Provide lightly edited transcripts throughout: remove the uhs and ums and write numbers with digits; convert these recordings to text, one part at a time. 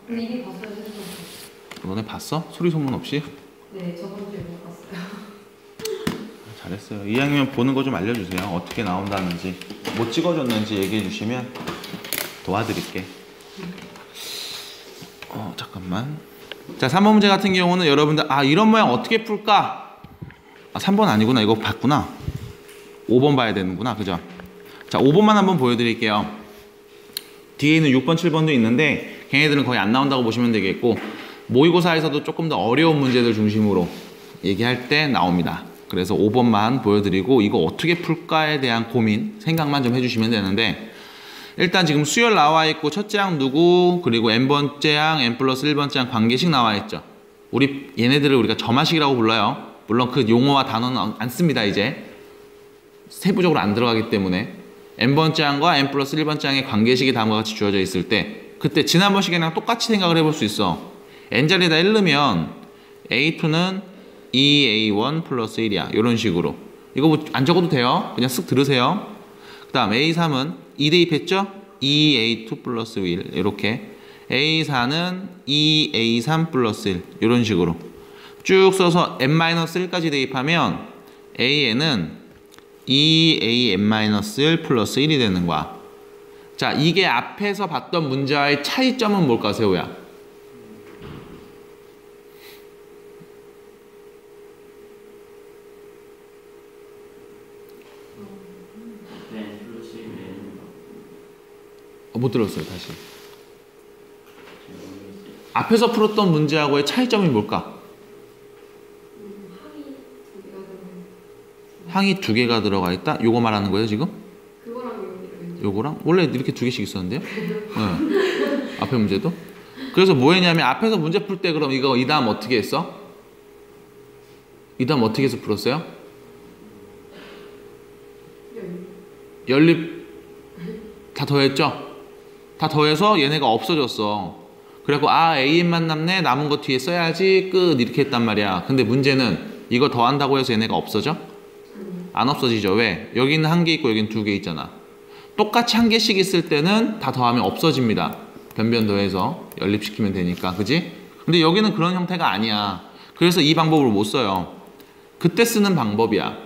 근데 이미 봤어요, 선생님. 너네 봤어? 소리 소문 없이? 네, 저번 주에 못 봤어요. 잘했어요. 이왕이면 보는 거 좀 알려주세요. 어떻게 나온다는지, 뭐 찍어줬는지 얘기해 주시면 도와드릴게. 잠깐만. 자, 3번 문제 같은 경우는 여러분들 이런 모양 어떻게 풀까? 3번 아니구나. 이거 봤구나. 5번 봐야 되는구나. 그죠? 자, 5번만 한번 보여드릴게요. 뒤에 있는 6번, 7번도 있는데 걔네들은 거의 안 나온다고 보시면 되겠고, 모의고사에서도 조금 더 어려운 문제들 중심으로 얘기할 때 나옵니다. 그래서 5번만 보여드리고 이거 어떻게 풀까에 대한 고민, 생각만 좀 해주시면 되는데, 일단 지금 수열 나와 있고 첫째 항 누구, 그리고 n번째 항, n 플러스 1번째 항 관계식 나와 있죠. 얘네들을 우리가 점화식이라고 불러요. 물론 그 용어와 단어는 안 씁니다. 이제 세부적으로 안 들어가기 때문에 n번째 항과 n 플러스 1번째 항의 관계식이 다음과 같이 주어져 있을 때, 그때 지난번 시간이랑 똑같이 생각을 해볼 수 있어. n자리에다 1 넣으면 a2는 2a1 플러스 1이야. 이런 식으로. 이거 뭐 안 적어도 돼요. 그냥 쓱 들으세요. 그 다음 a3은 2 대입했죠? 2a2 플러스 1. 이렇게. a4는 2a3 플러스 1. 이런 식으로 쭉 써서 n-1까지 대입하면 a는 2an-1 플러스 1이 되는 거야. 자, 이게 앞에서 봤던 문제와의 차이점은 뭘까, 세호야? 못 들었어요. 다시. 앞에서 풀었던 문제하고의 차이점이 뭘까? 항이 2개가 들어가 있다? 요거 말하는 거예요, 지금? 요거랑? 원래 이렇게 2개씩 있었는데요? 네. 앞에 문제도? 그래서 뭐 했냐면, 앞에서 문제 풀 때 그럼 이 다음 어떻게 했어? 이 다음 어떻게 해서 풀었어요? 연립 다 더했죠? 다 더해서 얘네가 없어졌어. 그래갖고 AN만 남네, 남은 거 뒤에 써야지, 끝, 이렇게 했단 말이야. 근데 문제는 이거 더한다고 해서 얘네가 없어져? 안 없어지죠. 왜? 여기는 1개 있고 여기는 2개 있잖아. 똑같이 1개씩 있을 때는 다 더하면 없어집니다. 변변 더해서 연립시키면 되니까. 그지? 근데 여기는 그런 형태가 아니야. 그래서 이 방법을 못 써요. 그때 쓰는 방법이야.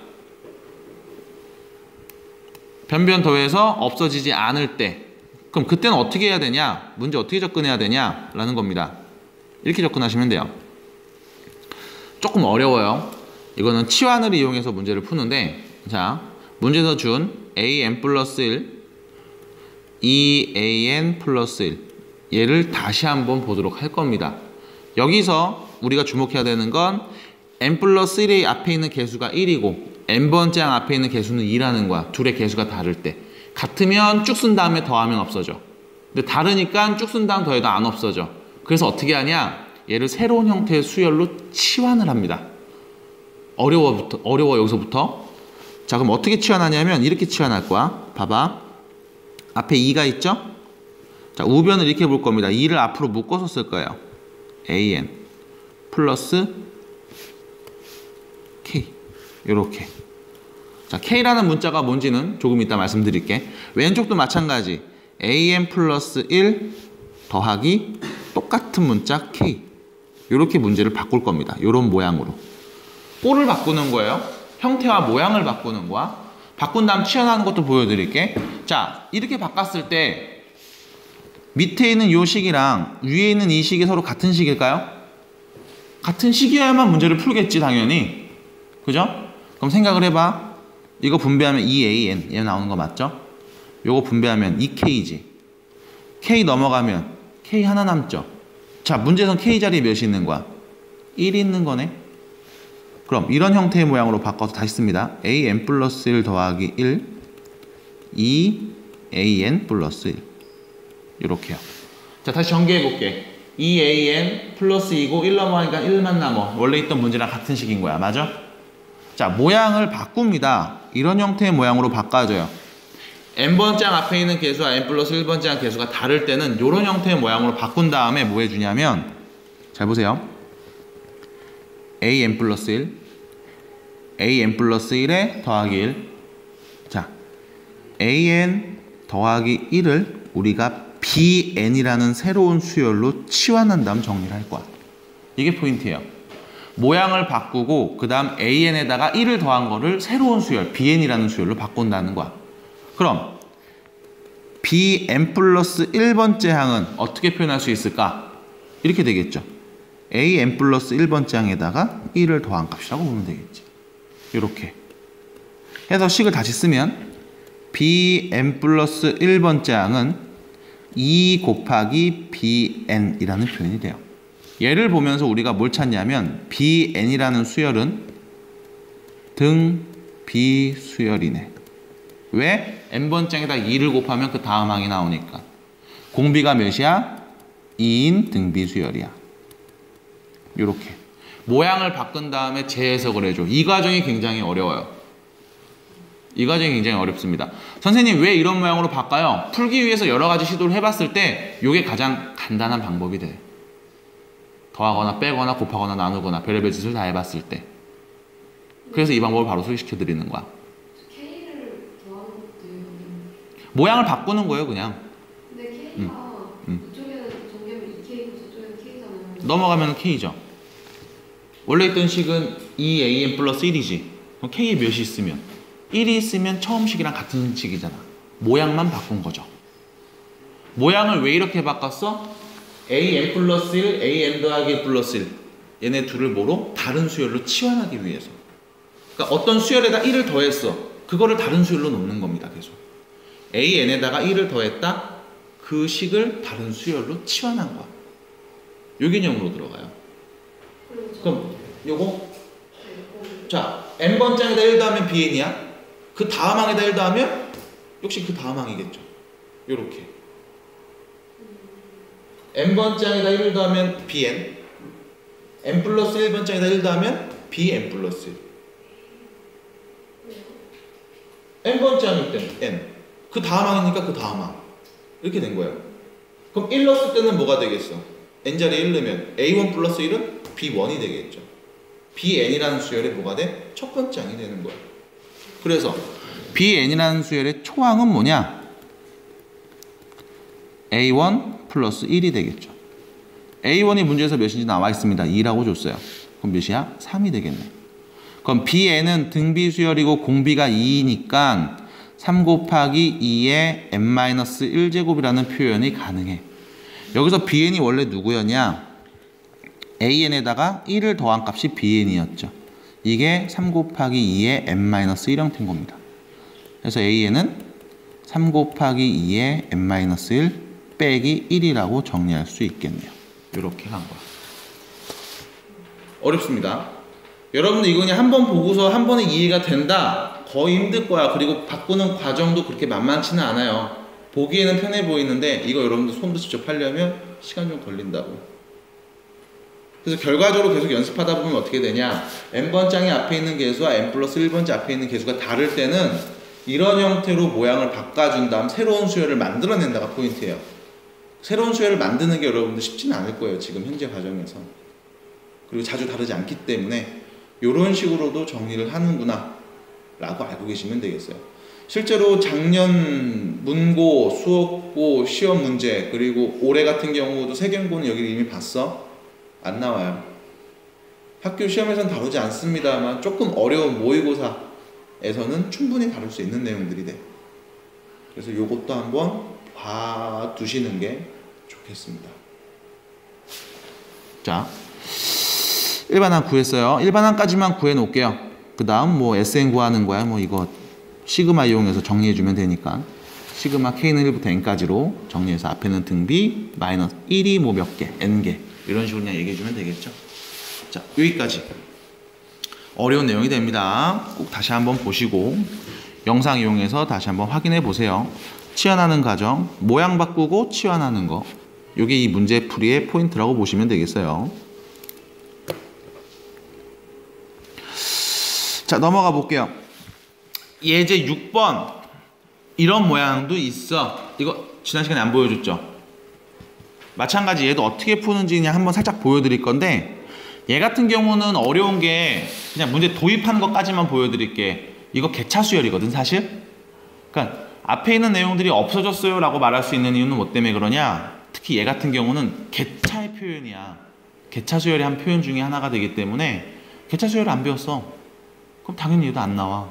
변변 더해서 없어지지 않을 때. 그럼 그때는 어떻게 해야 되냐? 문제 어떻게 접근해야 되냐? 라는 겁니다. 이렇게 접근하시면 돼요. 조금 어려워요. 이거는 치환을 이용해서 문제를 푸는데, 자, 문제에서 준 an 플러스 1, 2an 플러스 1, 얘를 다시 한번 보도록 할 겁니다. 여기서 우리가 주목해야 되는 건 n 플러스 1의 앞에 있는 개수가 1이고 n번째 항 앞에 있는 개수는 2라는 거야. 둘의 개수가 다를 때. 같으면 쭉 쓴 다음에 더하면 없어져. 근데 다르니까 쭉 쓴 다음 더해도 안 없어져. 그래서 어떻게 하냐? 얘를 새로운 형태의 수열로 치환을 합니다. 어려워 여기서부터. 자, 그럼 어떻게 치환하냐면 이렇게 치환할 거야. 봐봐. 앞에 2가 있죠? 자, 우변을 이렇게 볼 겁니다. 2를 앞으로 묶어서 쓸 거예요. an 플러스 k. 요렇게. 자, K라는 문자가 뭔지는 조금 이따 말씀드릴게. 왼쪽도 마찬가지. an 플러스 1 더하기 똑같은 문자 K. 이렇게 문제를 바꿀 겁니다. 이런 모양으로. 꼴을 바꾸는 거예요. 형태와 모양을 바꾸는 거야. 바꾼 다음 치환하는 것도 보여드릴게. 자, 이렇게 바꿨을 때 밑에 있는 이 식이랑 위에 있는 이 식이 서로 같은 식일까요? 같은 식이어야만 문제를 풀겠지, 당연히. 그죠? 그럼 생각을 해봐. 이거 분배하면 2an, 얘 나오는 거 맞죠? 요거 분배하면 2k지. k 넘어가면 k 하나 남죠? 자, 문제에선 k 자리에 몇이 있는 거야? 1이 있는 거네. 그럼 이런 형태의 모양으로 바꿔서 다시 씁니다. an 플러스 1 더하기 1, 2an 플러스 1. 이렇게요. 자, 다시 전개해 볼게. 2an 플러스 2고 1 넘어가니까 1만 남어. 원래 있던 문제랑 같은 식인 거야. 맞아? 자, 모양을 바꿉니다. 이런 형태의 모양으로 바꿔줘요. n번째 항 앞에 있는 개수와 n 플러스 1번째 항 개수가 다를 때는 이런 형태의 모양으로 바꾼 다음에 뭐 해주냐면, 잘 보세요. an 플러스 1, an 플러스 1에 더하기 1. 자, an 더하기 1을 우리가 bn이라는 새로운 수열로 치환한 다음 정리를 할 거야. 이게 포인트예요. 모양을 바꾸고 그 다음 an에다가 1을 더한 거를 새로운 수열 bn이라는 수열로 바꾼다는 거야. 그럼 bn 플러스 1번째 항은 어떻게 표현할 수 있을까? 이렇게 되겠죠. an 플러스 1번째 항에다가 1을 더한 값이라고 보면 되겠지. 이렇게 해서 식을 다시 쓰면 bn 플러스 1번째 항은 2 곱하기 bn이라는 표현이 돼요. 얘를 보면서 우리가 뭘 찾냐면 bn이라는 수열은 등 b수열이네. 왜? n번째에다 2를 곱하면 그 다음 항이 나오니까. 공비가 몇이야? 2인 등 b수열이야. 요렇게 모양을 바꾼 다음에 재해석을 해줘. 이 과정이 굉장히 어려워요. 이 과정이 굉장히 어렵습니다. 선생님 왜 이런 모양으로 바꿔요? 풀기 위해서 여러 가지 시도를 해봤을 때 이게 가장 간단한 방법이 돼. 더하거나 빼거나 곱하거나 나누거나 별의별 짓을 다 해봤을 때. 그래서 이 방법을 바로 소개시켜 드리는 거야. K를 더하는 것도 모양을 바꾸는 거예요 그냥. 근데 K가 이쪽에는 정계면 2K고 저쪽에는 K잖아요. 넘어가면 K죠. 원래 있던 식은 2an 플러스 1이지. 그럼 K에 몇이 있으면? 1이 있으면 처음 식이랑 같은 식이잖아. 모양만 바꾼 거죠. 모양을 왜 이렇게 바꿨어? an 플러스 1, an 더하기 1 플러스 1. 얘네 둘을 뭐로? 다른 수열로 치환하기 위해서. 그러니까 어떤 수열에다 1을 더했어. 그거를 다른 수열로 놓는 겁니다. 계속. an에다가 1을 더했다. 그 식을 다른 수열로 치환한 거야. 요 개념으로 들어가요. 그럼 요거? 자, n번째에다 1 더하면 bn이야. 그 다음 항에다 1 더하면 역시 그 다음 항이겠죠. 요렇게. n번째에다 1을 더하면 bn, n 플러스 1번째에다 1 더하면 bn 플러스 1. n번째 항일 때는 n. 그 다음 항이니까 그 다음 항. 이렇게 된 거예요. 그럼 1 넣었을 때는 뭐가 되겠어? n 자리에 1 넣으면 a1 플러스 1은 b1이 되겠죠. bn이라는 수열의 뭐가 돼? 첫 번째 항이 되는 거예요. 그래서 bn이라는 수열의 초항은 뭐냐? a1 플러스 1이 되겠죠. a1이 문제에서 몇인지 나와 있습니다. 2라고 줬어요. 그럼 몇이야? 3이 되겠네. 그럼 bn은 등비 수열이고 공비가 2이니까 3 곱하기 2의 n-1제곱이라는 표현이 가능해. 여기서 bn이 원래 누구였냐? an에다가 1을 더한 값이 bn이었죠. 이게 3 곱하기 2의 n-1 형태인 겁니다. 그래서 an은 3 곱하기 2의 n-1 빼기 1이라고 정리할 수 있겠네요. 이렇게 한 거야. 어렵습니다. 여러분들 이거 그냥 한 번 보고서 한 번에 이해가 된다? 거의 힘들 거야. 그리고 바꾸는 과정도 그렇게 만만치는 않아요. 보기에는 편해 보이는데 이거 여러분들 손도 직접 하려면 시간 좀 걸린다고. 그래서 결과적으로 계속 연습하다 보면 어떻게 되냐? n번장이 앞에 있는 개수와 n 플러스 1번째 앞에 있는 개수가 다를 때는 이런 형태로 모양을 바꿔준 다음 새로운 수열을 만들어낸다가 포인트예요. 새로운 수열을 만드는 게 여러분들 쉽지는 않을 거예요. 지금 현재 과정에서. 그리고 자주 다르지 않기 때문에 이런 식으로도 정리를 하는구나 라고 알고 계시면 되겠어요. 실제로 작년 문고, 수업고, 시험 문제 그리고 올해 같은 경우도 세경고는 여기 이미 봤어? 안 나와요. 학교 시험에서는 다루지 않습니다만 조금 어려운 모의고사에서는 충분히 다룰 수 있는 내용들이 돼. 그래서 이것도 한번 봐두시는 게 좋겠습니다. 자, 일반항 구했어요. 일반항까지만 구해 놓을게요. 그 다음 뭐 SN 구하는 거야. 뭐 이거 시그마 이용해서 정리해주면 되니까 시그마 K는 1부터 N까지로 정리해서 앞에는 등비 마이너스 1이 뭐 몇 개, N개 이런 식으로 그냥 얘기해주면 되겠죠. 자, 여기까지 어려운 내용이 됩니다. 꼭 다시 한번 보시고 영상 이용해서 다시 한번 확인해 보세요. 치환하는 과정, 모양 바꾸고 치환하는 거, 이게 이 문제 풀이의 포인트라고 보시면 되겠어요. 자, 넘어가 볼게요. 예제 6번 이런 모양도 있어. 이거 지난 시간에 안 보여줬죠? 마찬가지 얘도 어떻게 푸는지 그냥 한번 살짝 보여드릴 건데 얘 같은 경우는 어려운 게 그냥 문제 도입하는 것까지만 보여드릴게. 이거 개차 수열이거든 사실. 그러니까 앞에 있는 내용들이 없어졌어요 라고 말할 수 있는 이유는 뭐 때문에 그러냐? 특히 얘 같은 경우는 개차의 표현이야. 개차 수열의 한 표현 중에 하나가 되기 때문에 개차 수열을 안 배웠어. 그럼 당연히 얘도 안 나와.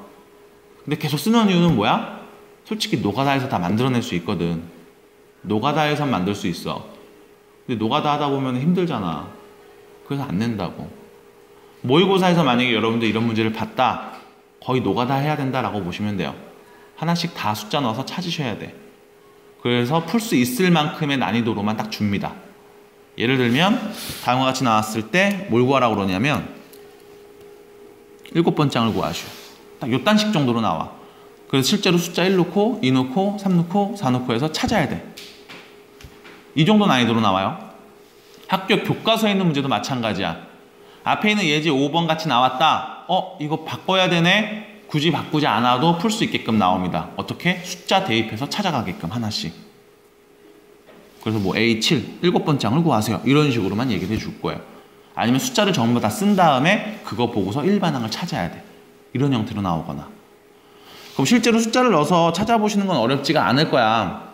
근데 계속 쓰는 이유는 뭐야? 솔직히 노가다에서 다 만들어낼 수 있거든. 노가다에서 만들 수 있어. 근데 노가다 하다 보면 힘들잖아. 그래서 안 낸다고. 모의고사에서 만약에 여러분들 이런 문제를 봤다, 거의 노가다 해야 된다라고 보시면 돼요. 하나씩 다 숫자 넣어서 찾으셔야 돼. 그래서 풀 수 있을 만큼의 난이도로만 딱 줍니다. 예를 들면 다음과 같이 나왔을 때 뭘 구하라고 그러냐면 7번장을 구하시오. 딱 요 단식 정도로 나와. 그래서 실제로 숫자 1 넣고 2 넣고 3 넣고 4 넣고 해서 찾아야 돼. 이 정도 난이도로 나와요. 학교 교과서에 있는 문제도 마찬가지야. 앞에 있는 예제 5번 같이 나왔다. 이거 바꿔야 되네. 굳이 바꾸지 않아도 풀 수 있게끔 나옵니다. 어떻게? 숫자 대입해서 찾아가게끔 하나씩. 그래서 뭐 A7 7번장을 구하세요. 이런 식으로만 얘기를 해줄 거예요. 아니면 숫자를 전부 다 쓴 다음에 그거 보고서 일반항을 찾아야 돼. 이런 형태로 나오거나. 그럼 실제로 숫자를 넣어서 찾아보시는 건 어렵지가 않을 거야.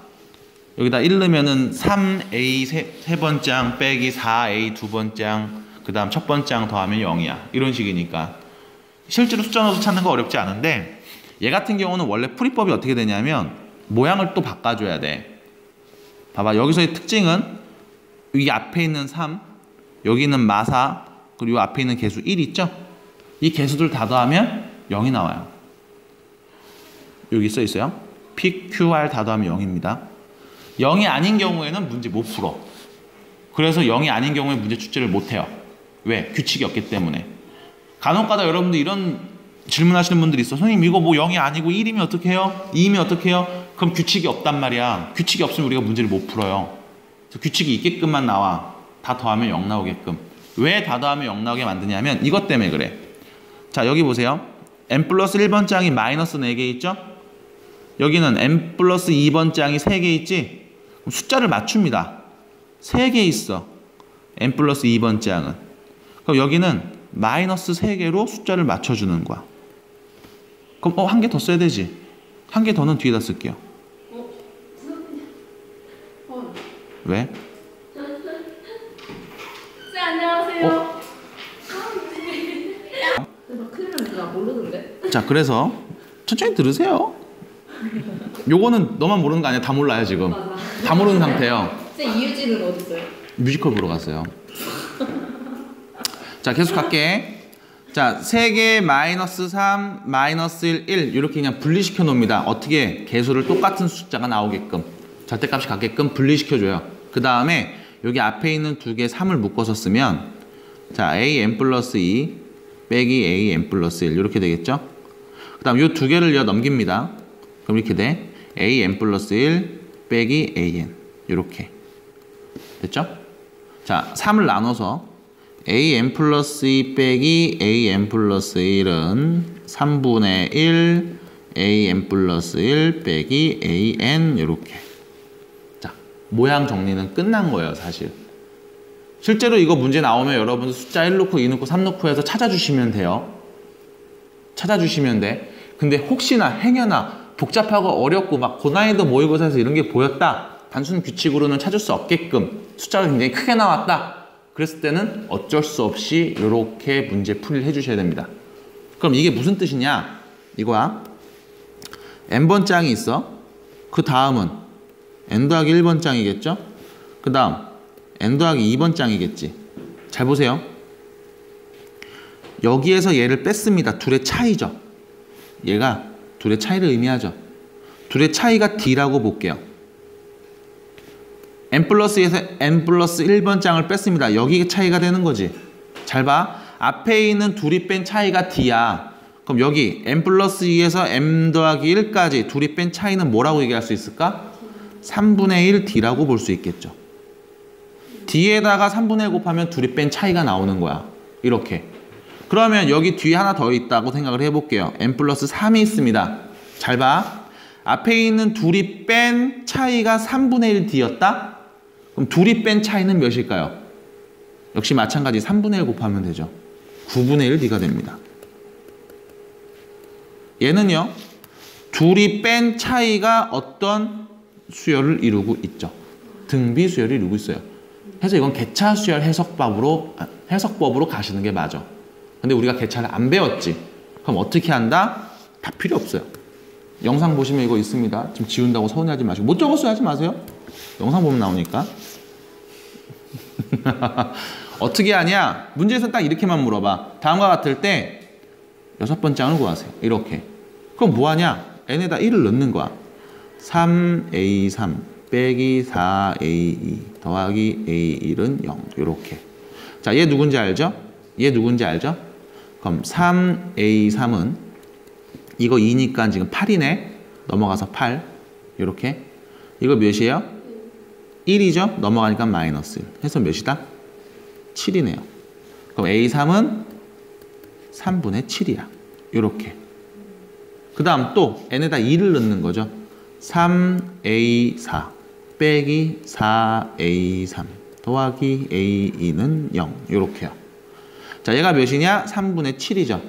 여기다 1 넣으면은 3A 3번장 빼기 4A 2번장 그 다음 첫 번장 더하면 0이야. 이런 식이니까 실제로 숫자 넣어서 찾는 거 어렵지 않은데, 얘 같은 경우는 원래 풀이법이 어떻게 되냐면 모양을 또 바꿔줘야 돼. 봐봐, 여기서의 특징은 이 앞에 있는 3, 여기는 마사, 그리고 이 앞에 있는 개수 1 있죠? 이 개수들 다 더하면 0이 나와요. 여기 써 있어요. PQR 다 더하면 0입니다. 0이 아닌 경우에는 문제 못 풀어. 그래서 0이 아닌 경우에 문제 출제를 못 해요. 왜? 규칙이 없기 때문에. 간혹가다 여러분들 이런 질문하시는 분들이 있어. 선생님 이거 뭐 0이 아니고 1이면 어떻게 해요? 2이면 어떻게 해요? 그럼 규칙이 없단 말이야. 규칙이 없으면 우리가 문제를 못 풀어요. 그래서 규칙이 있게끔만 나와. 다 더하면 0 나오게끔. 왜 다 더하면 0 나오게 만드냐면 이것 때문에 그래. 자, 여기 보세요. n 플러스 1번장이 마이너스 4개 있죠? 여기는 n 플러스 2번장이 3개 있지? 그럼 숫자를 맞춥니다. 3개 있어. n 플러스 2번장은. 그럼 여기는 마이너스 3개로 숫자를 맞춰주는 거야. 그럼 한 개 더 써야 되지. 한 개 더는 뒤에다 쓸게요. 왜? 네, 안녕하세요. 큰일 납니다. 모르는데? 자, 그래서 천천히 들으세요. 요거는 너만 모르는 거 아니야. 다 몰라요 지금. 맞아. 다 모르는 상태예요. 쌤 이유진은 어디 있어요? 뮤지컬 보러 갔어요. 자, 계속 갈게. 자, 3개 마이너스 3 마이너스 1 이렇게 그냥 분리시켜 놓습니다. 어떻게? 개수를 똑같은 숫자가 나오게끔, 절대값이 같게끔 분리시켜 줘요. 그 다음에 여기 앞에 있는 2개 3을 묶어서 쓰면, 자, an 플러스 2 빼기 an 플러스 1 이렇게 되겠죠? 그 다음 이 2개를 넘깁니다. 그럼 이렇게 돼. an 플러스 1 빼기 an 이렇게 됐죠? 자, 3을 나눠서 an 플러스 2 빼기 an 플러스 1은 3분의 1 an 플러스 1 빼기 an 이렇게. 자, 모양 정리는 끝난 거예요 사실. 실제로 이거 문제 나오면 여러분 숫자 1 넣고 2 넣고 3 넣고 해서 찾아주시면 돼요. 찾아주시면 돼. 근데 혹시나 행여나 복잡하고 어렵고 막 고난이도 모의고사에서 이런 게 보였다. 단순 규칙으로는 찾을 수 없게끔 숫자가 굉장히 크게 나왔다. 그랬을 때는 어쩔 수 없이 이렇게 문제 풀이를 해주셔야 됩니다. 그럼 이게 무슨 뜻이냐? 이거야. n번장이 있어. 그 다음은 n 더하기 1번장이겠죠? 그 다음 n 더하기 2번장이겠지. 잘 보세요. 여기에서 얘를 뺐습니다. 둘의 차이죠. 얘가 둘의 차이를 의미하죠. 둘의 차이가 D라고 볼게요. n 플러스 2에서 n 플러스 1번장을 뺐습니다. 여기 차이가 되는 거지. 잘 봐. 앞에 있는 둘이 뺀 차이가 D야. 그럼 여기 n 플러스 2에서 m 더하기 1까지 둘이 뺀 차이는 뭐라고 얘기할 수 있을까? 3분의 1 D라고 볼 수 있겠죠. D에다가 3분의 1 곱하면 둘이 뺀 차이가 나오는 거야. 이렇게. 그러면 여기 뒤에 하나 더 있다고 생각을 해볼게요. n 플러스 3이 있습니다. 잘 봐. 앞에 있는 둘이 뺀 차이가 3분의 1 D였다? 그럼 둘이 뺀 차이는 몇일까요? 역시 마찬가지 3분의 1 곱하면 되죠. 9분의 1 D가 됩니다. 얘는요. 둘이 뺀 차이가 어떤 수열을 이루고 있죠. 등비 수열을 이루고 있어요. 그래서 이건 개차 수열 해석법으로 가시는 게 맞아. 근데 우리가 개차를 안 배웠지. 그럼 어떻게 한다? 다 필요 없어요. 영상 보시면 이거 있습니다. 지금 지운다고 서운해하지 마시고. 못 적었어요 하지 마세요. 영상 보면 나오니까. 어떻게 하냐? 문제에서 딱 이렇게만 물어봐. 다음과 같을 때 6번째 항을 구하세요. 이렇게. 그럼 뭐 하냐? n에다 1을 넣는 거야. 3a3 빼기 4a2 더하기 a1은 0. 이렇게. 자, 얘 누군지 알죠? 얘 누군지 알죠? 그럼 3a3은 이거 2니까 지금 8이네. 넘어가서 8. 이렇게. 이거 몇이에요? 1이죠? 넘어가니까 마이너스 1. 해서 몇이다? 7이네요. 그럼 a3은 3분의 7이야. 이렇게. 그 다음 또 n에다 2를 넣는 거죠. 3a4 빼기 4a3 더하기 a2는 0. 이렇게요. 자, 얘가 몇이냐? 3분의 7이죠.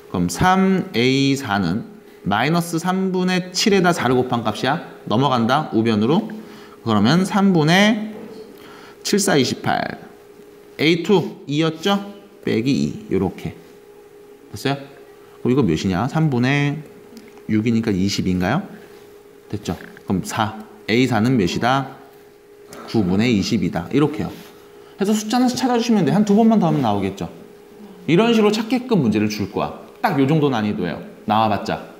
그럼 3a4는 마이너스 3분의 7에다 4를 곱한 값이야. 넘어간다. 우변으로. 그러면 3분의 7, 4, 28. a2 2였죠? 빼기 2. 이렇게. 됐어요? 그럼 이거 몇이냐? 3분의 6이니까 20인가요? 됐죠? 그럼 4. a4는 몇이다? 9분의 20이다. 이렇게요. 해서 숫자는 찾아주시면 돼. 한 2번만 더 하면 나오겠죠? 이런 식으로 찾게끔 문제를 줄 거야. 딱 요 정도 난이도예요. 나와봤자.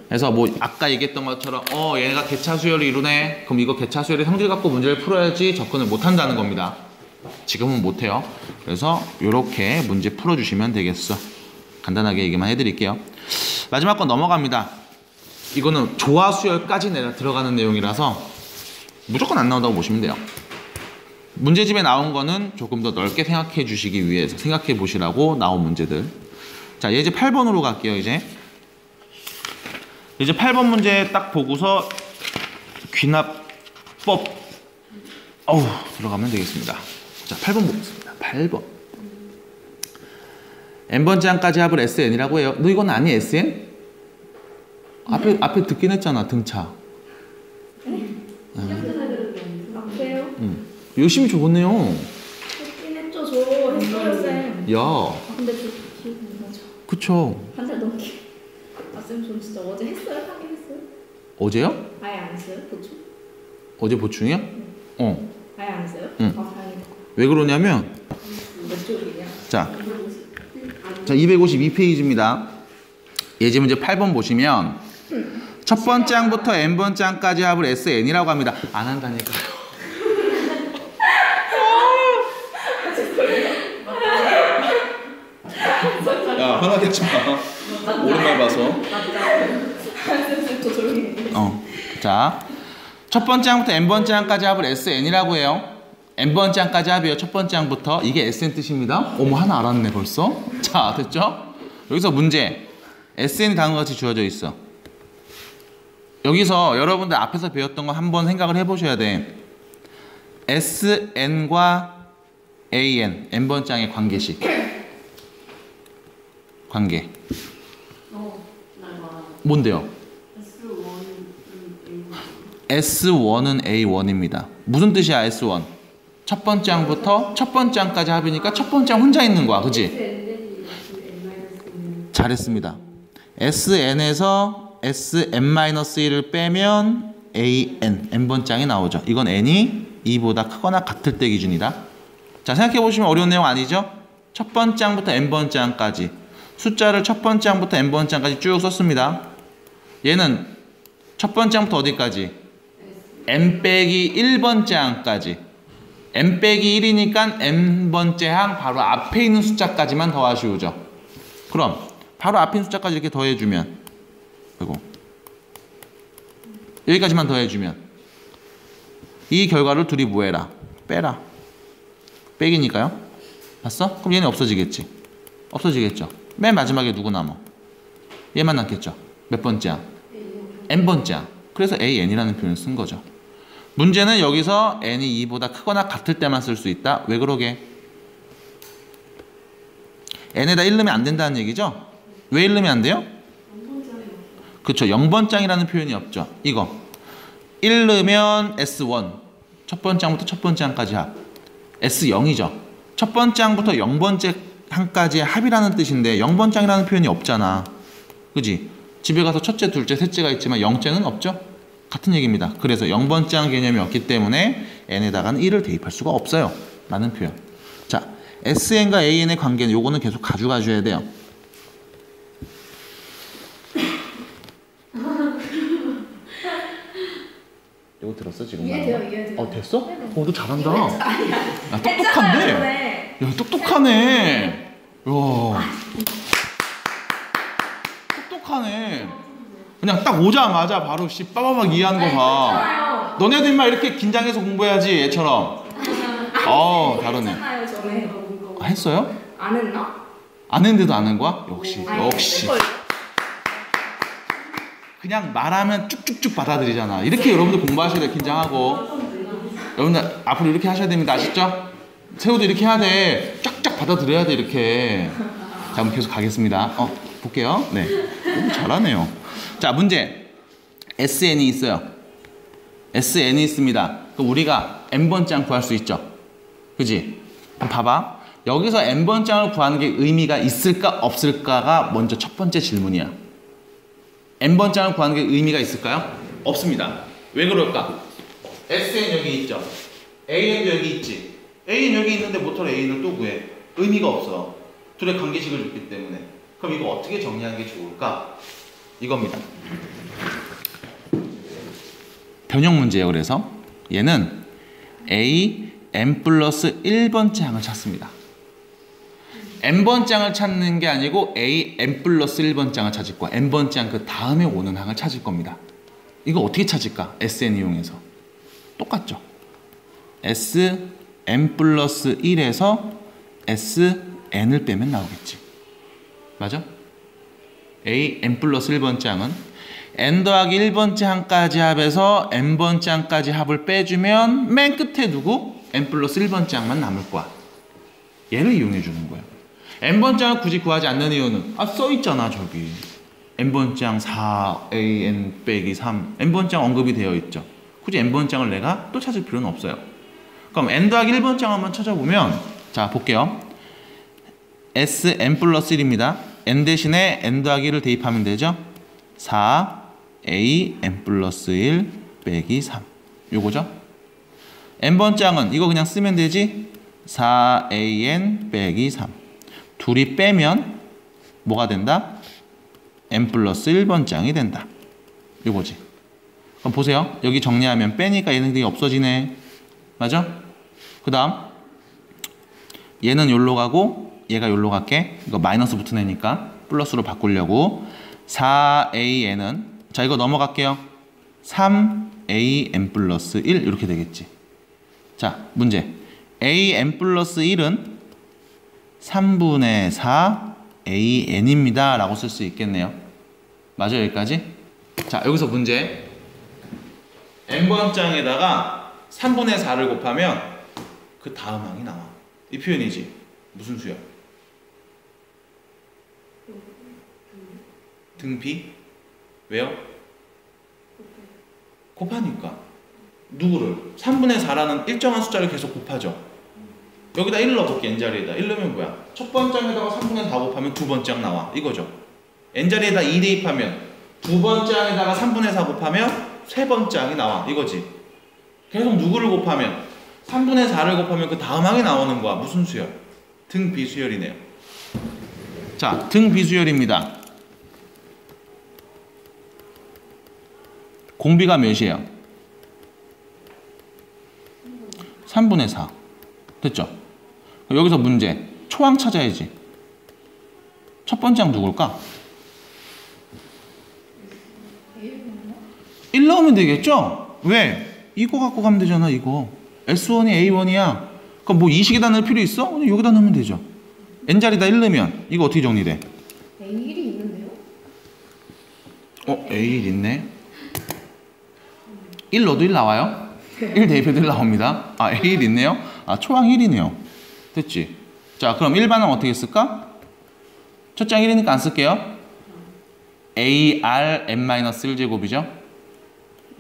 그래서 뭐 아까 얘기했던 것처럼 얘네가 개차 수열을 이루네. 그럼 이거 개차 수열의 성질 갖고 문제를 풀어야지 접근을 못한다는 겁니다. 지금은 못해요. 그래서 이렇게 문제 풀어주시면 되겠어. 간단하게 얘기만 해드릴게요. 마지막 건 넘어갑니다. 이거는 조화 수열까지 내가 들어가는 내용이라서 무조건 안 나온다고 보시면 돼요. 문제집에 나온 거는 조금 더 넓게 생각해 주시기 위해서 생각해 보시라고 나온 문제들. 자, 얘 이제 8번으로 갈게요. 이제 8번 문제 딱 보고서 귀납법 들어가면 되겠습니다. 자, 8번 보겠습니다. 8번. n번째 항까지 합을 SN이라고 해요. 너 이건 아니 SN? 앞에 듣긴 했잖아. 등차. 앞에요? 열심히 적었네요. 했긴 했죠. 저 했어요, 쌤. 야. 근데 저 기억이 안 나죠. 그쵸. 한 달 넘게. 쌤, 저 진짜 어제 했어요? 하긴 했어요? 어제요? 아예 안 했어요? 보충? 어제 보충이요? 아예 안 했어요? 응. 다행이다. 왜 그러냐면 몇 쪽이냐? 자 252페이지입니다. 예제 문제 8번 보시면 첫 번째 항부터 n번째 항까지 합을 SN이라고 합니다. 안 한다니까요. 야, 편하게 하지 마. 오랜만에 봐서. 저 조용히 해. 자, 첫 번째 항부터 n번째 항까지 합을 SN이라고 해요. n번째 항까지 합이에요. 첫 번째 항부터. 이게 SN 뜻입니다. 어머, 하나 알았네 벌써. 자, 됐죠? 여기서 문제. SN이 다음과 같이 주어져 있어. 여기서 여러분들 앞에서 배웠던 거 한번 생각을 해보셔야 돼. SN과 AN, n번째 항의 관계식. 관계. 뭔데요? S1은 A1입니다. 무슨 뜻이야, S1? 첫 번째 항부터 첫 번째 항까지 합이니까 첫 번째 항 혼자 있는 거야. 그지? 잘했습니다. SN에서 SN-1을 빼면 AN, n번째 항이 나오죠. 이건 n이 2보다 크거나 같을 때 기준이다. 자, 생각해보시면 어려운 내용 아니죠? 첫 번째 항부터 n번째 항까지. 숫자를 첫 번째 항부터 n번째 항까지 쭉 썼습니다. 얘는 첫 번째 항부터 어디까지? n-1번째 항까지. n-1이니까 n번째 항 바로 앞에 있는 숫자까지만 더하시오죠. 그럼 바로 앞에 있는 숫자까지 이렇게 더해주면, 그리고 여기까지만 더해주면 이 결과를 둘이 뭐해라? 빼라. 빼기니까요. 봤어? 그럼 얘는 없어지겠지. 없어지겠죠. 맨 마지막에 누구 남아? 얘만 남겠죠. 몇 번째 항? n번째 항. 그래서 AN이라는 표현을 쓴 거죠. 문제는 여기서 n이 2보다 크거나 같을 때만 쓸 수 있다. 왜 그러게? n에다 1 넣으면 안 된다는 얘기죠? 왜 1 넣으면 안 돼요? 그쵸. 0번장이라는 표현이 없죠. 이거 1 넣으면 S1 첫 번째 항부터 첫 번째 항까지 합. S0이죠. 첫 번째 항부터 0번째 항까지의 합이라는 뜻인데 0번장이라는 표현이 없잖아. 그지? 집에 가서 첫째, 둘째, 셋째가 있지만 0째는 없죠? 같은 얘기입니다. 그래서 0번장 개념이 없기 때문에 n에다가는 1을 대입할 수가 없어요. 라는 표현. 자, SN과 AN의 관계는 요거는 계속 가져가줘야 돼요. 이거 들었어 지금? 이해돼요. 됐어? 네네. 너 잘한다. 아니야. 야, 똑똑한데? 야, 똑똑하네. 야. 똑똑하네. 그냥 딱 오자마자 바로 빠바박 이해하는 거 봐. 너네들만 이렇게 긴장해서 공부해야지 얘처럼. 다르네. 했잖아요, 전에. 했어요? 안 했나? 안 했는데도 안 한 거야? 역시. 아니, 역시. 했을걸요? 그냥 말하면 쭉쭉쭉 받아들이잖아. 이렇게 여러분들 공부하셔야 돼. 긴장하고. 여러분들 앞으로 이렇게 하셔야 됩니다. 아시죠? 세호도 이렇게 해야 돼. 쫙쫙 받아들여야 돼. 이렇게. 자, 그럼 계속 가겠습니다. 볼게요. 네. 잘하네요. 자, 문제. SN이 있어요. SN이 있습니다. 그럼 우리가 n번장 구할 수 있죠. 그지? 그럼 봐봐. 여기서 n번장을 구하는 게 의미가 있을까 없을까가 먼저 첫 번째 질문이야. n번장을 구하는 게 의미가 있을까요? 없습니다. 왜 그럴까? SN 여기 있죠. AN도 여기 있지. AN 여기 있는데 모터 AN을 또 구해. 의미가 없어. 둘의 관계식을 줬기 때문에. 그럼 이거 어떻게 정리하는 게 좋을까? 이겁니다. 변형 문제예요. 그래서 얘는 A, n 플러스 1번째 항을 찾습니다. n번장을 찾는 게 아니고 A, n 플러스 1번장을 찾을 거야. n번장 그 다음에 오는 항을 찾을 겁니다. 이거 어떻게 찾을까? SN 이용해서. 똑같죠? S, n 플러스 1에서 S, n을 빼면 나오겠지. 맞아? A, n 플러스 1번장은 n 더하기 1번째 항까지 합해서 n번째 항까지 합을 빼주면 맨 끝에 누구? n 플러스 1번째 항만 남을 거야. 얘를 이용해 주는 거야. n번장을 굳이 구하지 않는 이유는 써있잖아 저기. n번장 4an 빼기 3 n번장 언급이 되어 있죠. 굳이 n번장을 내가 또 찾을 필요는 없어요. 그럼 n 더하기 1번장 한번 찾아보면 자 볼게요. S n 플러스 1입니다. n 대신에 n 더하기 1을 대입하면 되죠. 4a n 플러스 1 빼기 3 요거죠. n번장은 이거 그냥 쓰면 되지. 4an 빼기 3 둘이 빼면 뭐가 된다? n 플러스 1번장이 된다. 요거지. 그럼 보세요. 여기 정리하면 빼니까 얘네들이 없어지네. 맞아? 그 다음 얘는 요로 가고 얘가 요로 갈게. 이거 마이너스 붙은 애니까 플러스로 바꾸려고 4an은 자 이거 넘어갈게요. 3an 플러스 1 이렇게 되겠지. 자 문제 an 플러스 1은 3분의 4 an입니다 라고 쓸 수 있겠네요. 맞아요 여기까지? 자 여기서 문제 n번장에다가 3분의 4를 곱하면 그 다음 항이 나와. 이 표현이지. 무슨 수야? 등비? 왜요? 곱하니까 누구를? 3분의 4라는 일정한 숫자를 계속 곱하죠. 여기다 1 넣어볼게. n자리에다 1 넣으면 뭐야? 첫 번장에다가 3분의 4 곱하면 두 번째 항 나와. 이거죠. n자리에다 2 대입하면 두 번째 항에다가 3분의 4 곱하면 세 번째 항이 나와. 이거지. 계속 누구를 곱하면 3분의 4를 곱하면 그 다음 항이 나오는 거야. 무슨 수열? 등비수열이네요. 자, 등비수열입니다. 공비가 몇이에요? 3분의 4. 됐죠? 여기서 문제. 초항 찾아야지. 첫 번째 항 누굴까? 1 넣으면 되겠죠? 왜? 이거 갖고 가면 되잖아, 이거. S1이 A1이야. 그럼 뭐 이 식에다 넣을 필요 있어? 여기다 넣으면 되죠. n자리다 1 넣으면 이거 어떻게 정리돼? A1이 있는데요? A1 있네. 1 넣어도 1 나와요? 1 대입해도 1 나옵니다. A1 있네요. 초항 1이네요. 됐지? 자, 그럼 일반항 어떻게 쓸까? 첫째 항 1이니까 안 쓸게요. ARn-1제곱이죠.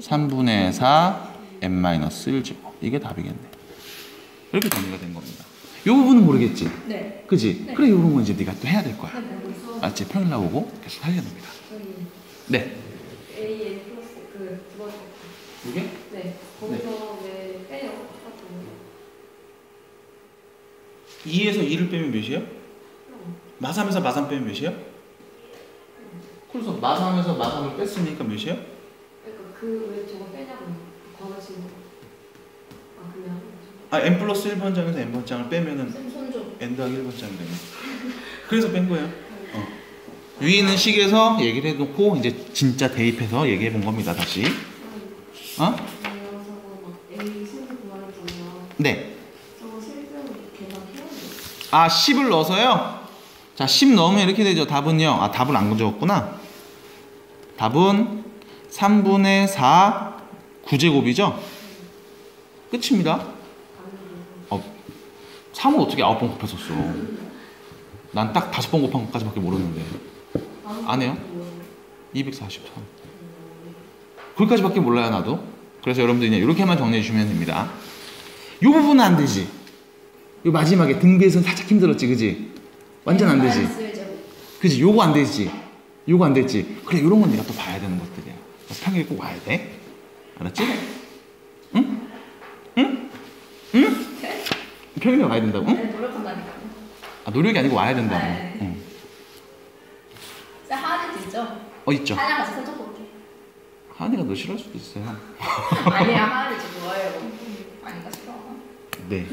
3분의 4 n-1제곱. 이게 답이겠네. 이렇게 정리가 된 겁니다. 이 부분은 모르겠지? 네. 그지? 네. 그래, 이런 건 이제 네가 또 해야 될 거야. 그래서 맞지? 평일 나오고 계속 하셔야 됩니다. 저희 네. AN 플러스 그 두 번째. 이게? 네. 거기서 왜 빼요? 똑같은 2에서 2를 빼면 몇이에요? 거. 마3에서 마3 빼면 몇이에요? 그래서 마3에서 마3을 뺐으니까 몇이에요? 그러니까 그 왜 저거 빼냐고요. 과거식. 아 그냥. 아, n 플러스 1번장에서 n번장을 빼면은 쌤 손좀. n 더하기 1번장이 되네. 그래서 뺀 거예요. 위에 있는 식에서 얘기를 해놓고 이제 진짜 대입해서 얘기해 본 겁니다. 다시. 어? 저거 막 A 신수 구하랬잖아요. 네. 저거 실제로 계산해야 돼요. 아, 10을 넣어서요? 자, 10 넣으면 이렇게 되죠. 답은요. 아, 답을 안 적었구나. 답은 3분의 4 9제곱이죠? 끝입니다. 3을 어떻게 9번 곱했었어? 난 딱 5번 곱한 것까지밖에 모르는데. 안 해요? 243. 거기까지밖에 몰라요, 나도. 그래서 여러분들 그냥 이렇게만 정리해 주시면 됩니다. 이 부분은 안 되지. 이 마지막에 등비에서는 살짝 힘들었지, 그지? 완전 안 되지. 그지? 요거 안 되지. 요거 안 됐지. 그래, 요런 건 네가 또 봐야 되는 것들이야. 평일에 꼭 와야 돼. 알았지? 응? 응? 응? 평일에 와야 된다고? 응? 네, 노력한다니까요. 아, 노력이 아니고 와야 된다고. 네. 응. 쌤 하은이 있죠? 있죠. 하나 같이 손 잡고 올게. 하은이가 너 싫어할 수도 있어요. 아니야, 하은이 저 좋아해요. 아닌가 싫어. 네.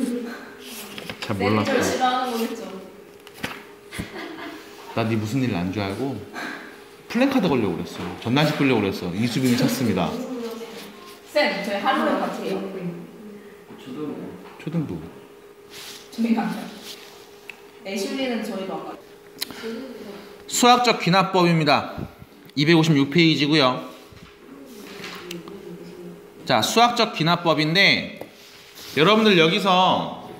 잘 쌤이 몰랐어. 절 싫어하는 거겠죠. 나 네 무슨 일 안 줄 알고 플랜카드 걸려고 그랬어. 전단지 끌려고 그랬어. 이수빈이 찼습니다. 쌤, 저희 하루에 같이 해요. 초등부. 저희 가요. 애슐리는 저희도 안 가요. 수학적 귀납법입니다. 256페이지고요. 자, 수학적 귀납법인데 여러분들 여기서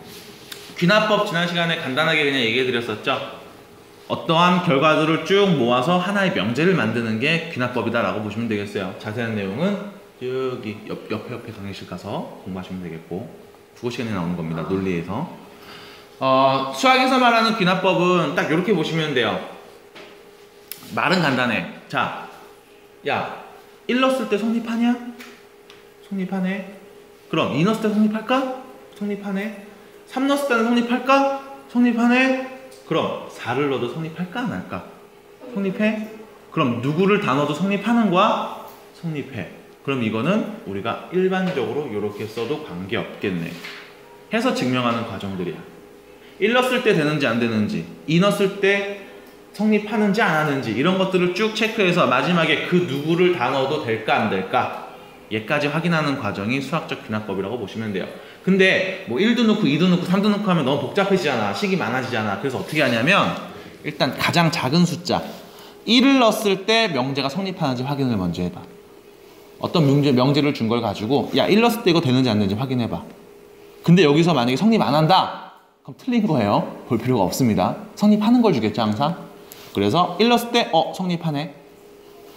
귀납법 지난 시간에 간단하게 그냥 얘기해 드렸었죠. 어떠한 결과들을 쭉 모아서 하나의 명제를 만드는 게 귀납법이다 라고 보시면 되겠어요. 자세한 내용은 여기 옆에 강의실 가서 공부하시면 되겠고 국어 시간에 나오는 겁니다. 논리에서. 수학에서 말하는 귀납법은 딱 이렇게 보시면 돼요. 말은 간단해. 자, 야, 1 넣었을 때 성립하냐? 성립하네. 그럼 2 넣었을 때 성립할까? 성립하네. 3 넣었을 때는 성립할까? 성립하네. 그럼 4를 넣어도 성립할까? 안 할까? 성립해? 그럼 누구를 다 넣어도 성립하는 거야? 성립해. 그럼 이거는 우리가 일반적으로 이렇게 써도 관계없겠네. 해서 증명하는 과정들이야. 1 넣었을 때 되는지 안 되는지, 2 넣었을 때 성립하는지 안 하는지 이런 것들을 쭉 체크해서 마지막에 그 누구를 다 넣어도 될까 안 될까 얘까지 확인하는 과정이 수학적 귀납법이라고 보시면 돼요. 근데 뭐 1도 넣고 2도 넣고 3도 넣고 하면 너무 복잡해지잖아. 식이 많아지잖아. 그래서 어떻게 하냐면 일단 가장 작은 숫자 1을 넣었을 때 명제가 성립하는지 확인을 먼저 해봐. 어떤 명제를 준 걸 가지고 야 1 넣었을 때 이거 되는지 안 되는지 확인해봐. 근데 여기서 만약에 성립 안 한다? 그럼 틀린 거예요. 볼 필요가 없습니다. 성립하는 걸 주겠죠 항상. 그래서 1 넣었을 때 성립하네.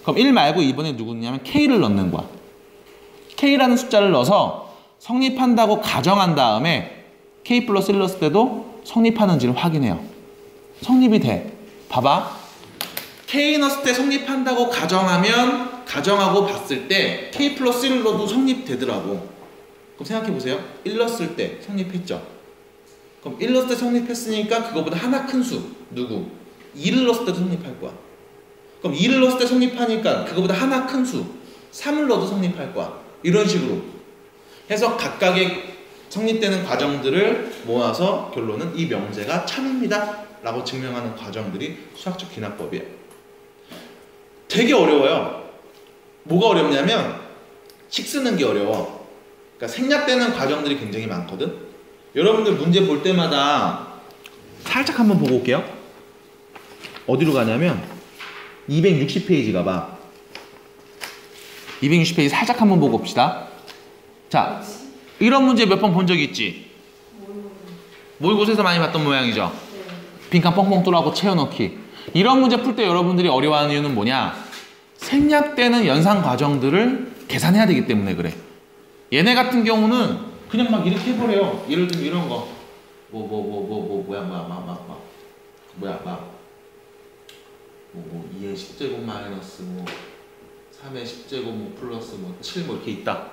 그럼 1 말고 이번에 누구냐면 K를 넣는 거야. K라는 숫자를 넣어서 성립한다고 가정한 다음에 K 플러스 1 넣었을 때도 성립하는지를 확인해요. 성립이 돼. 봐봐. K 넣었을 때 성립한다고 가정하고 봤을 때 K 플러스 1 넣어도 성립되더라고. 그럼 생각해보세요. 1 넣었을 때 성립했죠. 그럼 1 넣었을 때 성립했으니까 그거보다 하나 큰 수 누구? 2를 넣었을 때도 성립할 거야. 그럼 2를 넣었을 때 성립하니까 그거보다 하나 큰 수 3을 넣어도 성립할 거야. 이런 식으로 해서 각각의 성립되는 과정들을 모아서 결론은 이 명제가 참입니다 라고 증명하는 과정들이 수학적 귀납법이에요. 되게 어려워요. 뭐가 어렵냐면 식 쓰는 게 어려워. 그러니까 생략되는 과정들이 굉장히 많거든. 여러분들 문제 볼 때마다 살짝 한번 보고 올게요. 어디로 가냐면 260페이지 가봐. 260페이지 살짝 한번 보고 봅시다. 자, 이런 문제 몇 번 본 적 있지? 모의고사에서 많이 봤던 모양이죠? 빈칸 뻥뻥 뚫어갖고 채워넣기. 이런 문제 풀 때 여러분들이 어려워하는 이유는 뭐냐? 생략되는 연산 과정들을 계산해야 되기 때문에 그래. 얘네 같은 경우는 그냥 막 이렇게 해버려요. 예를 들면 이런 거. 뭐야 2의 10제곱 마이너스 3의 10제곱 플러스 7 이렇게 있다.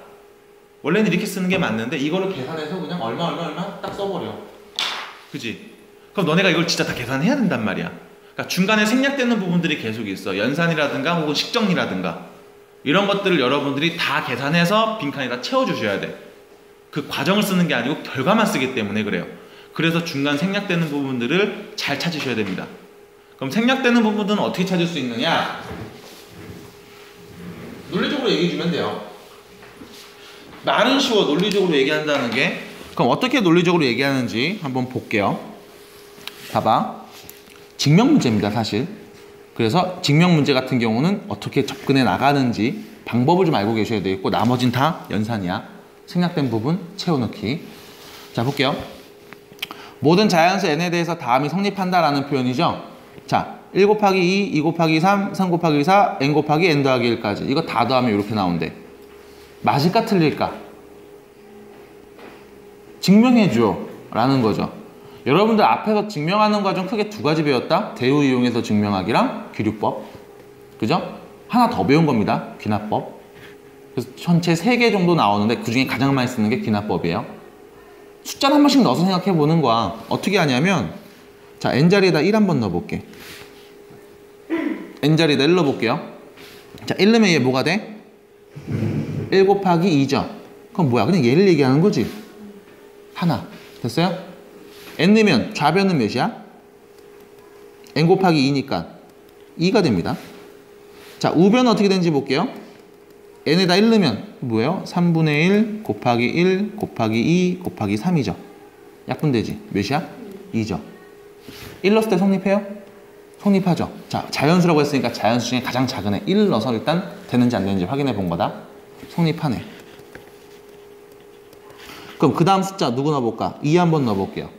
원래는 이렇게 쓰는 게 맞는데 이거를 계산해서 그냥 얼마 딱 써버려. 그지? 그럼 너네가 이걸 진짜 다 계산해야 된단 말이야. 그러니까 중간에 생략되는 부분들이 계속 있어. 연산이라든가 혹은 식정리라든가 이런 것들을 여러분들이 다 계산해서 빈칸에다 채워주셔야 돼. 그 과정을 쓰는 게 아니고 결과만 쓰기 때문에 그래요. 그래서 중간 생략되는 부분들을 잘 찾으셔야 됩니다. 그럼 생략되는 부분들은 어떻게 찾을 수 있느냐? 논리적으로 얘기해주면 돼요. 말은 쉬워. 논리적으로 얘기한다는 게. 그럼 어떻게 논리적으로 얘기하는지 한번 볼게요. 봐봐. 증명 문제입니다, 사실. 그래서 증명 문제 같은 경우는 어떻게 접근해 나가는지 방법을 좀 알고 계셔야 되겠고, 나머진 다 연산이야. 생략된 부분 채워넣기. 자, 볼게요. 모든 자연수 n에 대해서 다음이 성립한다라는 표현이죠. 자, 1 곱하기 2, 2 곱하기 3, 3 곱하기 4, n 곱하기 n 더하기 1까지. 이거 다 더하면 이렇게 나온대. 맞을까 틀릴까? 증명해줘 라는 거죠. 여러분들 앞에서 증명하는 과정 크게 두 가지 배웠다. 대우 이용해서 증명하기랑 귀류법. 그죠? 하나 더 배운 겁니다. 귀납법. 그래서 전체 3개 정도 나오는데 그 중에 가장 많이 쓰는 게 귀납법이에요. 숫자를 한 번씩 넣어서 생각해 보는 거야. 어떻게 하냐면, 자, n자리에다 1 한번 넣어볼게. n자리에다 1 넣어볼게요. 자, 1 넣으면 얘 뭐가 돼? 1 곱하기 2죠. 그럼 뭐야? 그냥 얘를 얘기하는 거지. 하나. 됐어요? n 넣으면 좌변은 몇이야? n 곱하기 2니까 2가 됩니다. 자, 우변은 어떻게 되는지 볼게요. n에다 1 넣으면 뭐예요? 3분의 1 곱하기 1 곱하기 2 곱하기 3이죠. 약분되지. 몇이야? 2죠. 1 넣었을 때 성립해요? 성립하죠. 자, 자연수라고 했으니까 자연수 중에 가장 작은 애 1 넣어서 일단 되는지 안 되는지 확인해 본 거다. 성립하네. 그럼 그 다음 숫자 누구 넣어볼까? 2 한번 넣어볼게요.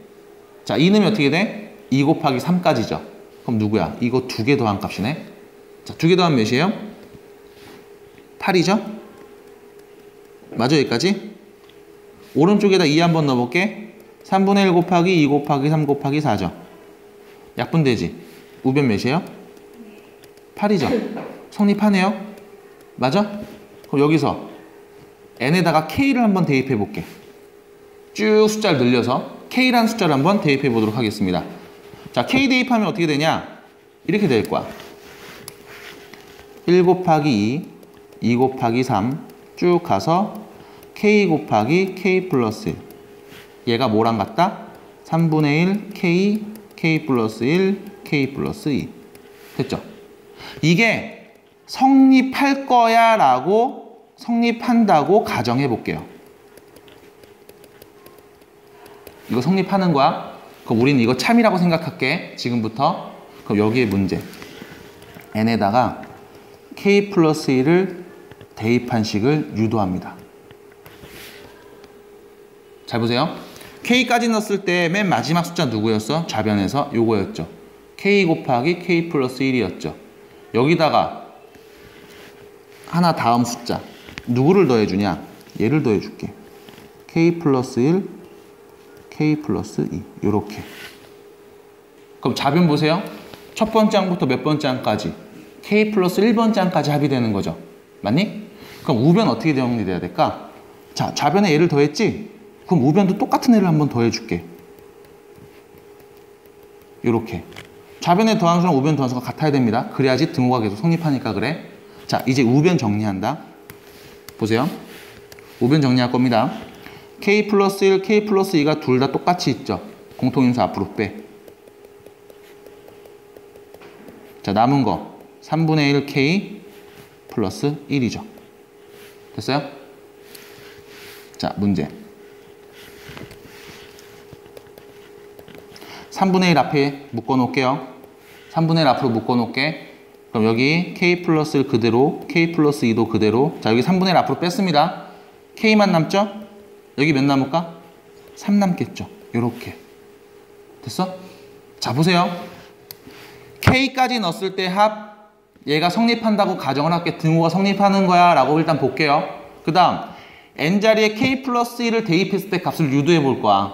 자, 2 넣으면 어떻게 돼? 2 곱하기 3까지죠. 그럼 누구야? 이거 2개 더한 값이네. 자, 2개 더하면 몇이에요? 8이죠? 맞아, 여기까지? 오른쪽에다 2 한번 넣어볼게. 3분의 1 곱하기 2 곱하기 3 곱하기 4죠. 약분되지? 우변 몇이에요? 8이죠? 성립하네요? 맞아? 그럼 여기서 n에다가 k를 한번 대입해 볼게. 쭉 숫자를 늘려서 k라는 숫자를 한번 대입해 보도록 하겠습니다. 자, k 대입하면 어떻게 되냐? 이렇게 될 거야. 1 곱하기 2 곱하기 3 쭉 가서 k 곱하기 k 플러스 1. 얘가 뭐랑 같다? 3분의 1 k 플러스 1 k 플러스 2. 됐죠? 이게 성립할 거야 라고 성립한다고 가정해 볼게요. 이거 성립하는 거야. 그럼 우리는 이거 참이라고 생각할게. 지금부터. 그럼 여기에 문제. n에다가 k 플러스 1을 대입한 식을 유도합니다. 잘 보세요. k까지 넣었을 때 맨 마지막 숫자 누구였어? 좌변에서 요거였죠. k 곱하기 k 플러스 1이었죠. 여기다가 하나 다음 숫자 누구를 더해주냐? 얘를 더해줄게. k 플러스 1, k 플러스 2 요렇게. 그럼 좌변 보세요. 첫 번째 항부터 몇 번째 항까지 k 플러스 1번째 항까지 합의되는 거죠. 맞니? 그럼 우변 어떻게 정리돼야 될까? 자, 좌변에 얘를 더했지? 그럼 우변도 똑같은 애를 한번 더해줄게. 요렇게. 좌변에 더한 수랑 우변 더한 수가 같아야 됩니다. 그래야지 등호가 계속 성립하니까 그래. 자, 이제 우변 정리한다. 보세요. 우변 정리할 겁니다. k 플러스 1, k 플러스 2가 둘 다 똑같이 있죠. 공통인수 앞으로 빼. 자, 남은 거 3분의 1 k 플러스 1이죠. 됐어요? 자, 문제. 3분의 1 앞에 묶어놓을게요. 3분의 1 앞으로 묶어놓을게. 그럼 여기 k 플러스 1 그대로, k 플러스 2도 그대로. 자, 여기 3분의 1 앞으로 뺐습니다. k만 남죠? 여기 몇 남을까? 3 남겠죠. 요렇게. 됐어? 자, 보세요. k까지 넣었을 때 합 얘가 성립한다고 가정을 할게. 등호가 성립하는 거야 라고 일단 볼게요. 그 다음 n자리에 k 플러스 1을 대입했을 때 값을 유도해 볼 거야.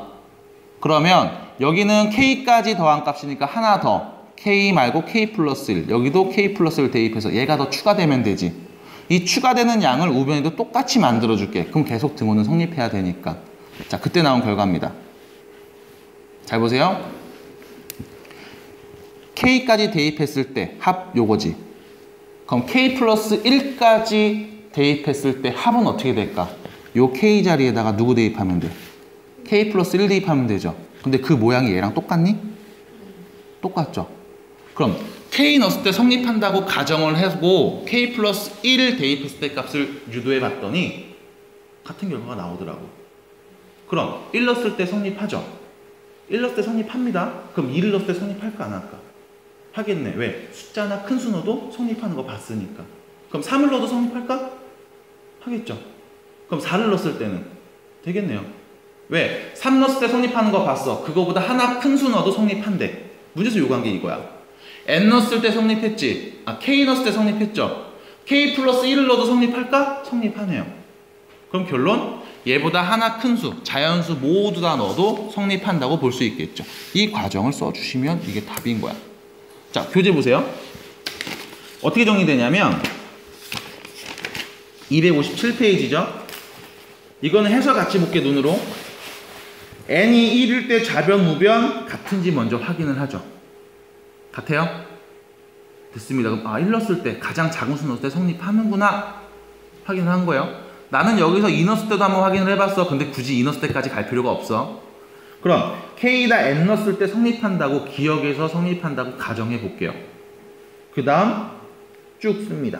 그러면 여기는 k까지 더한 값이니까 하나 더 k 말고 k 플러스 1, 여기도 k 플러스 1을 대입해서 얘가 더 추가되면 되지. 이 추가되는 양을 우변에도 똑같이 만들어줄게. 그럼 계속 등호는 성립해야 되니까. 자, 그때 나온 결과입니다. 잘 보세요. k까지 대입했을 때 합 요거지. 그럼 k 플러스 1까지 대입했을 때 합은 어떻게 될까? 요 k 자리에다가 누구 대입하면 돼? k 플러스 1 대입하면 되죠. 근데 그 모양이 얘랑 똑같니? 똑같죠. 그럼 k 넣었을 때 성립한다고 가정을 하고 k 플러스 1을 대입했을 때 값을 유도해 봤더니 같은 결과가 나오더라고. 그럼 1 넣었을 때 성립하죠. 1 넣었을 때 성립합니다. 그럼 2를 넣었을 때 성립할까 안 할까? 하겠네. 왜? 숫자나 큰 수 넣어도 성립하는 거 봤으니까. 그럼 3을 넣어도 성립할까? 하겠죠. 그럼 4를 넣었을 때는 되겠네요. 왜? 3 넣었을 때 성립하는 거 봤어. 그거보다 하나 큰 수 넣어도 성립한대. 문제에서 요구한 게 이거야. n 넣었을 때 성립했지. k 넣었을 때 성립했죠. k 플러스 1을 넣어도 성립할까? 성립하네요. 그럼 결론? 얘보다 하나 큰 수, 자연수 모두 다 넣어도 성립한다고 볼 수 있겠죠. 이 과정을 써주시면 이게 답인 거야. 자, 교재 보세요. 어떻게 정리되냐면 257페이지죠. 이거는 해서 같이 볼게 눈으로. n이 1일 때 좌변, 우변 같은지 먼저 확인을 하죠. 같아요? 됐습니다. 그럼 1 넣었을 때 가장 작은 수 넣었을 때 성립하는구나 확인을 한 거예요. 나는 여기서 2 넣었을 때도 한번 확인을 해봤어. 근데 굳이 2 넣었을 때까지 갈 필요가 없어. 그럼 k에다 n 넣었을 때 성립한다고 기억해서 성립한다고 가정해 볼게요. 그 다음 쭉 씁니다.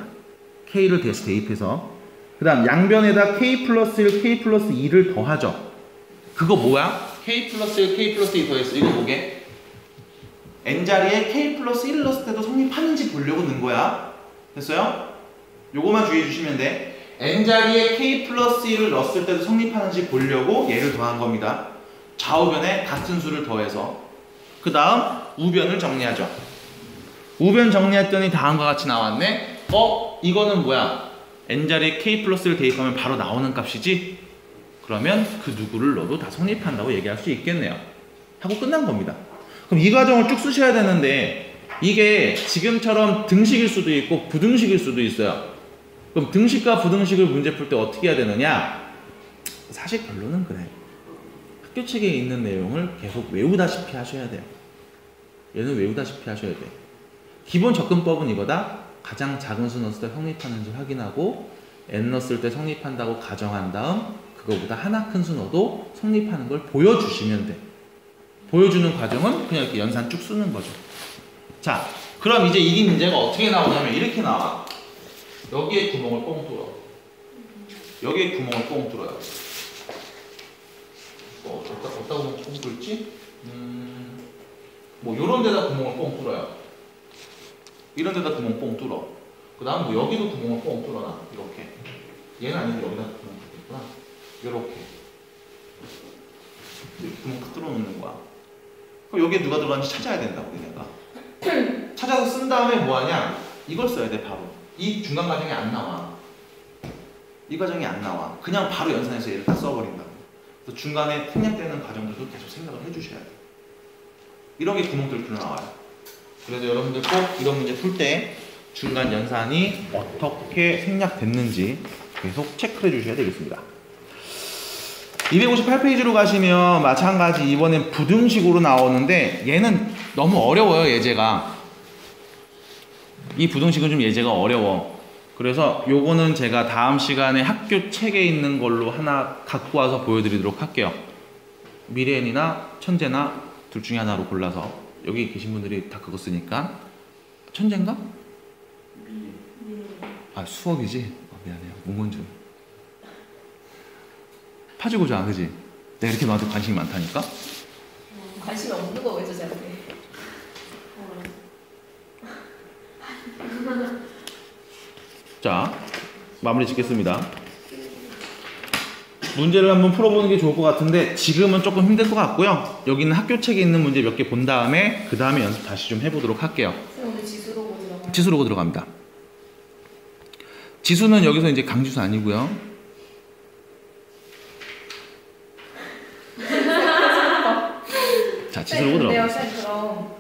k를 대입해서. 그 다음 양변에다 k 플러스 1, k 플러스 2를 더하죠. 그거 뭐야? k 플러스 1, k 플러스 2 더했어. 이거 보게. n자리에 k 플러스 1을 넣었을 때도 성립하는지 보려고 넣은 거야. 됐어요? 요거만 주의해 주시면 돼. n자리에 k 플러스 1을 넣었을 때도 성립하는지 보려고 얘를 더한 겁니다. 좌우변에 같은 수를 더해서. 그 다음 우변을 정리하죠. 우변 정리했더니 다음과 같이 나왔네. 이거는 뭐야? n자리에 k 플러스 1 대입하면 바로 나오는 값이지? 그러면 그 누구를 넣어도 다 성립한다고 얘기할 수 있겠네요. 하고 끝난 겁니다. 그럼 이 과정을 쭉 쓰셔야 되는데 이게 지금처럼 등식일 수도 있고 부등식일 수도 있어요. 그럼 등식과 부등식을 문제 풀 때 어떻게 해야 되느냐? 사실 결론은 그래. 학교책에 있는 내용을 계속 외우다시피 하셔야 돼요. 얘는 외우다시피 하셔야 돼. 기본 접근법은 이거다. 가장 작은 수 넣었을 때 성립하는지 확인하고 n 넣었을 때 성립한다고 가정한 다음 그거보다 하나 큰 수 넣어도 성립하는 걸 보여주시면 돼. 보여주는 과정은 그냥 이렇게 연산 쭉 쓰는 거죠. 자, 그럼 이제 이 문제가 어떻게 나오냐면 이렇게 나와. 여기에 구멍을 뻥 뚫어. 여기에 구멍을 뻥 뚫어요. 어디다 구멍 뻥 뚫지? 뭐 요런 데다 구멍을 뻥 뚫어요. 이런 데다 구멍 뻥 뚫어. 그 다음 뭐 여기도 구멍을 뻥 뚫어놔. 이렇게. 얘는 아닌데 여기다 구멍 뚫겠구나. 이렇게. 이렇게 구멍 딱 뚫어놓는 거야. 그럼 여기에 누가 들어갔는지 찾아야 된다고 내가. 찾아서 쓴 다음에 뭐하냐? 이걸 써야 돼 바로. 이 중간 과정이 안 나와. 이 과정이 안 나와. 그냥 바로 연산해서 얘를 다 써버린다고. 그래서 중간에 생략되는 과정들도 계속 생각을 해주셔야 돼. 이런 게 구멍뚫기로 나와요. 그래서 여러분들 꼭 이런 문제 풀 때 중간 연산이 어떻게 생략됐는지 계속 체크를 해주셔야 되겠습니다. 258페이지로 가시면 마찬가지 이번엔 부등식으로 나오는데 얘는 너무 어려워요. 예제가. 이 부등식은 좀 예제가 어려워. 그래서 요거는 제가 다음 시간에 학교 책에 있는 걸로 하나 갖고 와서 보여드리도록 할게요. 미래인이나 천재나 둘 중에 하나로 골라서. 여기 계신 분들이 다 그거 쓰니까. 천재인가? 아, 수업이지? 미안해요. 문건줄. 파주고자, 그지? 내가 이렇게 너한테 관심이 많다니까? 관심이 없는 거 왜 저한테? 자, 마무리 짓겠습니다. 문제를 한번 풀어보는 게 좋을 것 같은데 지금은 조금 힘들 것 같고요. 여기는 학교 책에 있는 문제 몇 개 본 다음에 그 다음에 연습 다시 좀 해보도록 할게요. 오늘 지수로고 들어가요? 지수로고 들어갑니다. 지수는 여기서 이제 강지수 아니고요. 자, 지수를 보도록. 근데요 쌤 그럼